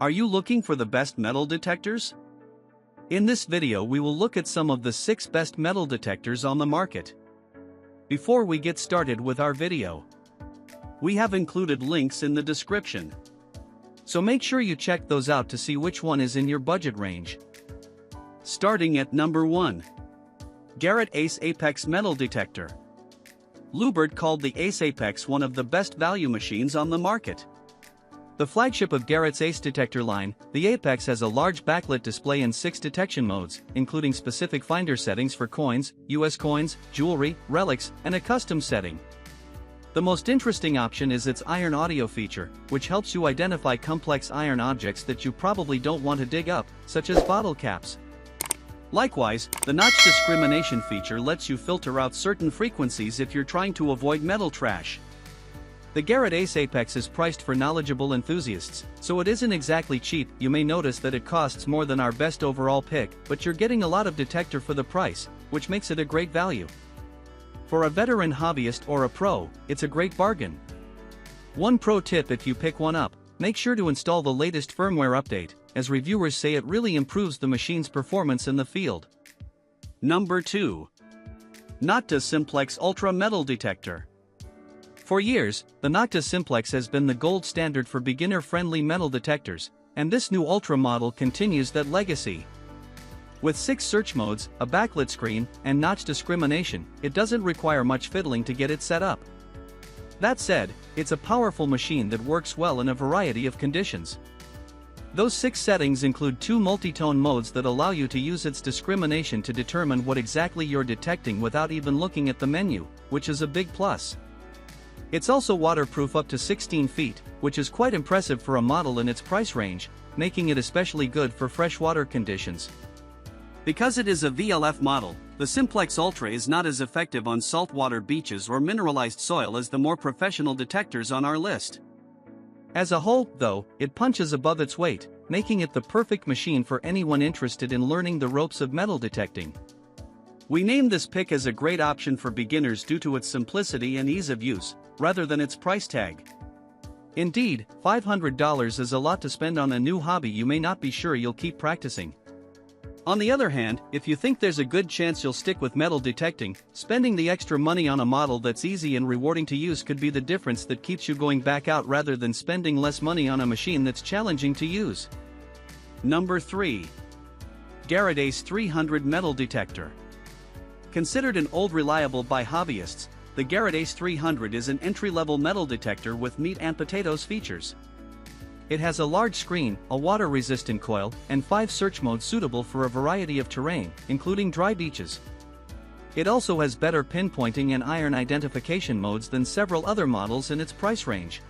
Are you looking for the best metal detectors? In this video we will look at some of the 6 best metal detectors on the market. Before we get started with our video, we have included links in the description. So make sure you check those out to see which one is in your budget range. Starting at number 1. Garrett Ace Apex Metal Detector. Lubert called the Ace Apex one of the best value machines on the market. The flagship of Garrett's Ace detector line, the Apex has a large backlit display in 6 detection modes, including specific finder settings for coins, US coins, jewelry, relics, and a custom setting. The most interesting option is its iron audio feature, which helps you identify complex iron objects that you probably don't want to dig up, such as bottle caps. Likewise, the notch discrimination feature lets you filter out certain frequencies if you're trying to avoid metal trash. The Garrett Ace Apex is priced for knowledgeable enthusiasts, so it isn't exactly cheap. You may notice that it costs more than our best overall pick, but you're getting a lot of detector for the price, which makes it a great value. For a veteran hobbyist or a pro, it's a great bargain. One pro tip: if you pick one up, make sure to install the latest firmware update, as reviewers say it really improves the machine's performance in the field. Number 2. Nokta Simplex Ultra Metal Detector. For years, the Nokta Simplex has been the gold standard for beginner-friendly metal detectors, and this new Ultra model continues that legacy. With 6 search modes, a backlit screen, and notch discrimination, it doesn't require much fiddling to get it set up. That said, it's a powerful machine that works well in a variety of conditions. Those 6 settings include 2 multi-tone modes that allow you to use its discrimination to determine what exactly you're detecting without even looking at the menu, which is a big plus. It's also waterproof up to 16 feet, which is quite impressive for a model in its price range, making it especially good for freshwater conditions. Because it is a VLF model, the Simplex Ultra is not as effective on saltwater beaches or mineralized soil as the more professional detectors on our list. As a whole, though, it punches above its weight, making it the perfect machine for anyone interested in learning the ropes of metal detecting. We named this pick as a great option for beginners due to its simplicity and ease of use, rather than its price tag. Indeed, $500 is a lot to spend on a new hobby you may not be sure you'll keep practicing. On the other hand, if you think there's a good chance you'll stick with metal detecting, spending the extra money on a model that's easy and rewarding to use could be the difference that keeps you going back out rather than spending less money on a machine that's challenging to use. Number 3. Garrett Ace 300 Metal Detector. Considered an old reliable by hobbyists, the Garrett Ace 300 is an entry-level metal detector with meat and potatoes features. It has a large screen, a water-resistant coil, and 5 search modes suitable for a variety of terrain, including dry beaches. It also has better pinpointing and iron identification modes than several other models in its price range.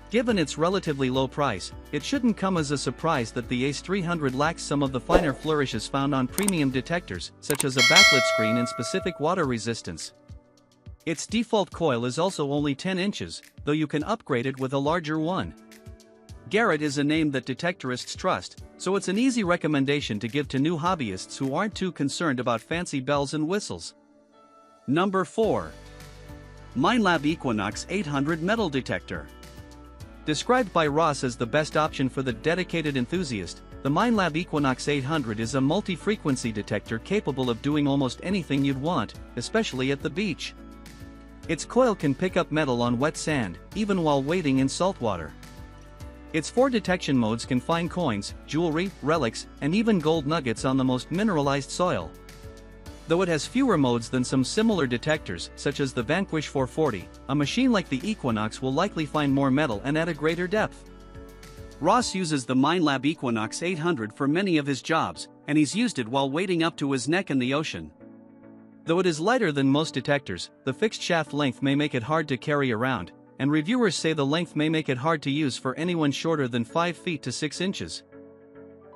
Given its relatively low price, it shouldn't come as a surprise that the Ace 300 lacks some of the finer flourishes found on premium detectors, such as a backlit screen and specific water resistance. Its default coil is also only 10 inches, though you can upgrade it with a larger one. Garrett is a name that detectorists trust, so it's an easy recommendation to give to new hobbyists who aren't too concerned about fancy bells and whistles. Number 4. Minelab Equinox 800 Metal Detector. Described by Ross as the best option for the dedicated enthusiast, the Minelab Equinox 800 is a multi-frequency detector capable of doing almost anything you'd want, especially at the beach. Its coil can pick up metal on wet sand, even while wading in saltwater. Its 4 detection modes can find coins, jewelry, relics, and even gold nuggets on the most mineralized soil. Though it has fewer modes than some similar detectors, such as the Vanquish 440, a machine like the Equinox will likely find more metal and at a greater depth. Ross uses the Minelab Equinox 800 for many of his jobs, and he's used it while wading up to his neck in the ocean. Though it is lighter than most detectors, the fixed shaft length may make it hard to carry around, and reviewers say the length may make it hard to use for anyone shorter than 5 feet to 6 inches.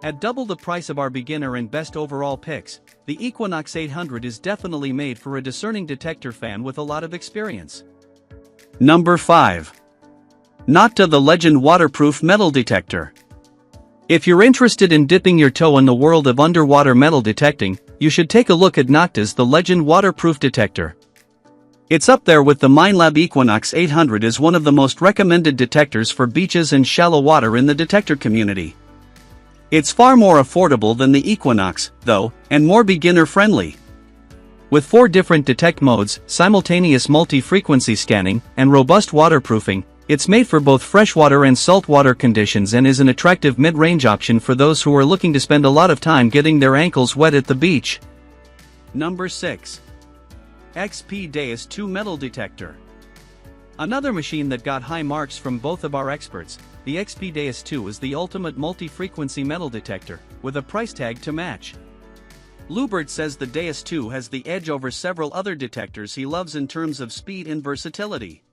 At double the price of our beginner and best overall picks, the Equinox 800 is definitely made for a discerning detector fan with a lot of experience. Number 5. Nokta the Legend Waterproof Metal Detector. If you're interested in dipping your toe in the world of underwater metal detecting, you should take a look at Nokta's The Legend Waterproof Detector. It's up there with the Minelab Equinox 800 as one of the most recommended detectors for beaches and shallow water in the detector community. It's far more affordable than the Equinox, though, and more beginner-friendly. With 4 different detect modes, simultaneous multi-frequency scanning, and robust waterproofing, it's made for both freshwater and saltwater conditions and is an attractive mid-range option for those who are looking to spend a lot of time getting their ankles wet at the beach. Number 6. XP Deus 2 Metal Detector. Another machine that got high marks from both of our experts, the XP Deus 2 is the ultimate multi-frequency metal detector, with a price tag to match. Lubert says the Deus 2 has the edge over several other detectors he loves in terms of speed and versatility.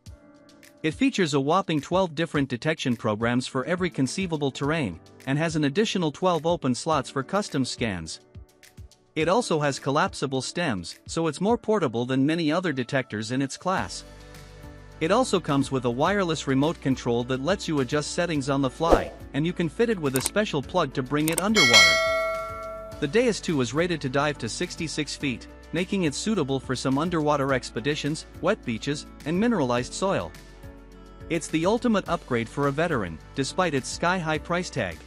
It features a whopping 12 different detection programs for every conceivable terrain, and has an additional 12 open slots for custom scans. It also has collapsible stems, so it's more portable than many other detectors in its class. It also comes with a wireless remote control that lets you adjust settings on the fly, and you can fit it with a special plug to bring it underwater. The Deus 2 is rated to dive to 66 feet, making it suitable for some underwater expeditions, wet beaches, and mineralized soil. It's the ultimate upgrade for a veteran, despite its sky-high price tag.